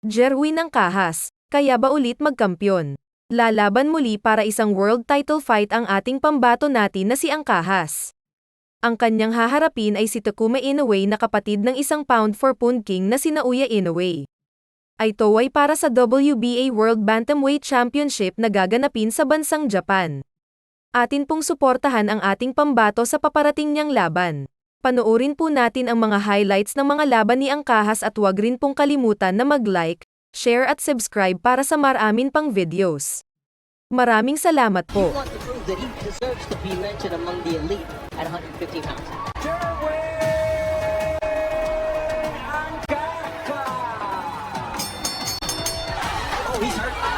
Jerwin Angkahas, kaya ba ulit magkampiyon? Lalaban muli para isang world title fight ang ating pambato natin na si Angkahas. Ang kanyang haharapin ay si Takuma Inoue na kapatid ng isang pound-for-pound king na si Naoya Inoue. Ito ay para sa WBA World Bantamweight Championship na gaganapin sa bansang Japan. Atin pong suportahan ang ating pambato sa paparating niyang laban. Panoorin po natin ang mga highlights ng mga laban ni Angkahas at huwag rin pong kalimutan na mag-like, share at subscribe para sa maramin pang videos. Maraming salamat He po. wants to prove that he deserves to be mentioned among the elite at 150 pounds. Oh, he's hurt.